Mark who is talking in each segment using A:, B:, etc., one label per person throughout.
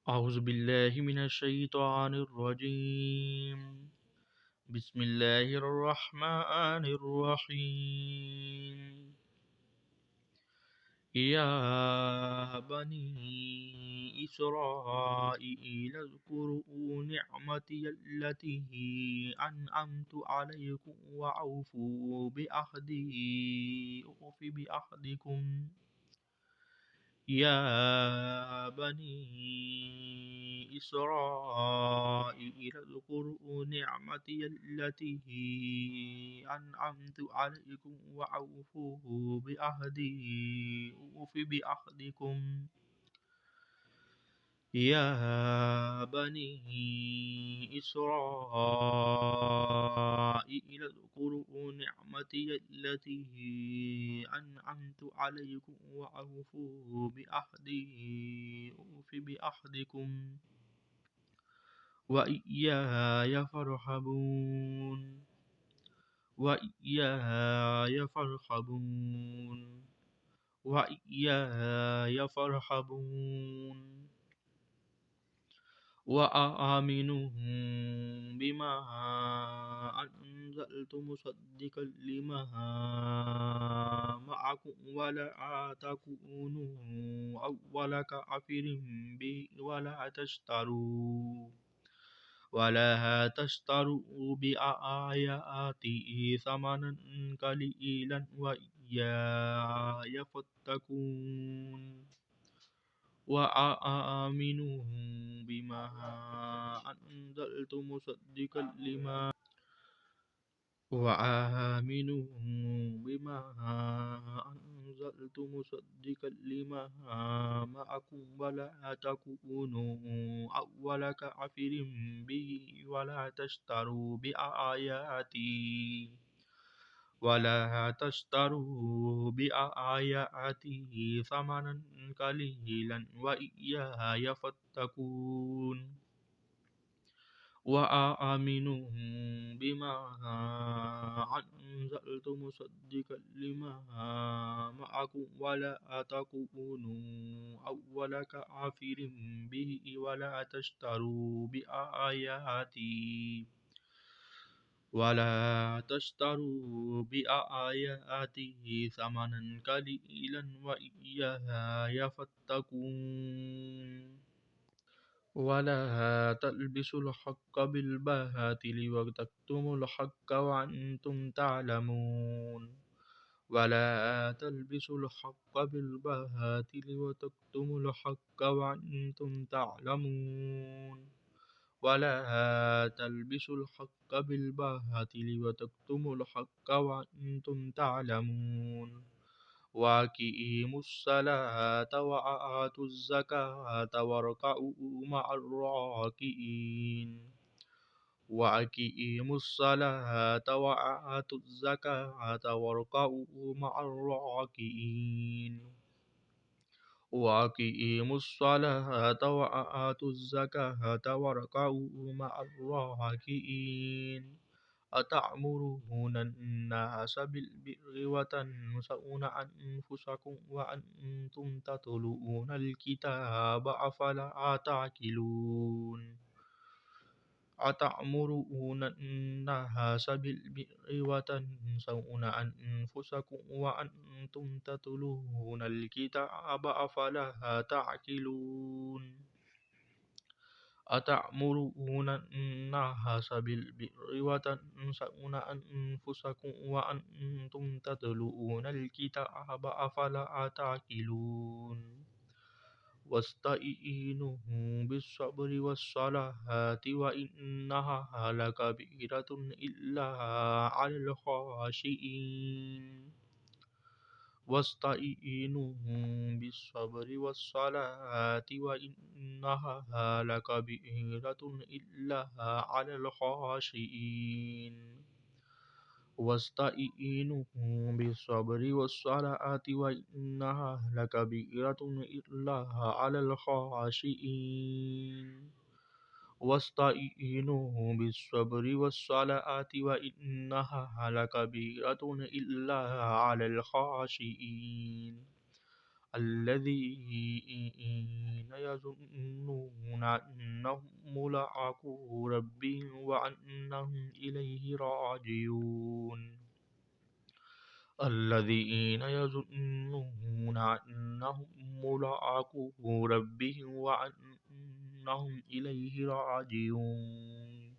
A: أعوذ بالله من الشيطان الرجيم. بسم الله الرحمن الرحيم. يا بني إسرائيل اذكروا نعمتي التي أنعمت عليكم وأوفوا بعهدي أوف بعهدكم. يا بني إسرائيل اذكروا نعمتي التي أنعمت عليكم وأوفوا بعهدي أوف بعهدكم. يا بني إسرائيل اذكروا نعمتي التي أنعمت عليكم وأوفوا بعهدي أوف بعهدكم وإياي فارهبون. وإياي فارهبون. وإياي فارهبون. وآمنوا بما أنزلت مصدقا لما معكم ولا تكونوا أول كافر به ولا تشتروا بآياتي ثمنا قليلا وإياي فاتقون. وآمنوا بما أنزلت مصدقا لما وآمنوا بما أنزلت مصدقا لما معكم ولا تكونوا أول كافر به ولا تشتروا بآياتي ثمنا قليلا وإياي فاتقون. وآمنوا بما أنزلت مصدقا لما معكم ولا تكونوا أول كافر به ولا تشتروا بآياتي ثمنا قليلا وإياي فاتقون. ولا تلبسوا الحق بالباطل وتكتموا الحق وأنتم تعلمون. ولا تلبسوا الحق بالباطل وتكتموا الحق وأنتم تعلمون. ولا تلبسوا الحق بالباطل وتكتموا الحق وأنتم تعلمون. وأقيموا الصلاة وآتوا الزكاة واركعوا مع الراكعين. وأقيموا الصلاة وآتوا الزكاة واركعوا مع الراكعين. وأقيموا الصلاة وآتوا الزكاة واركعوا مع الراكعين. أتأمرون الناس بالبر وتنسون أنفسكم وأنتم تتلون الكتاب أفلا تعقلون. أتأمرون الناس بالبر وتنسون أنفسكم وأنتم تتلون الكتاب أفلا تعقلون. أتأمرون الناس بالبر وتنسون أنفسكم وأنتم تتلون الكتاب أفلا تعقلون. واستعينوا بالصبر والصلاة وإنها لكبيرة إلا على الخاشعين. واستعينوا بالصبر والصلاة وإنها لكبيرة إلا على الخاشعين. واستعينوا بالصبر والصلاة وإنها لكبيرة إلا على الخاشعين. واستعينوا بالصبر والصلاة وإنها لكبيرة إلا على الخاشعين. الذين يظنون أنهم ملاقو ربهم وأنهم إليه راجعون الذين يظنون أنهم ملاقو ربهم وأنهم إليه راجعون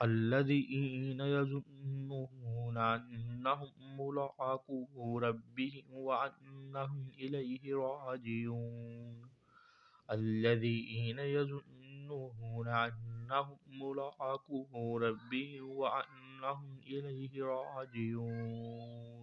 A: الذين يظنون أنهم ملاقو ربهم وأنهم إليه راجعون الذين يظنون أنهم ملاقو ربهم وأنهم إليه راجعون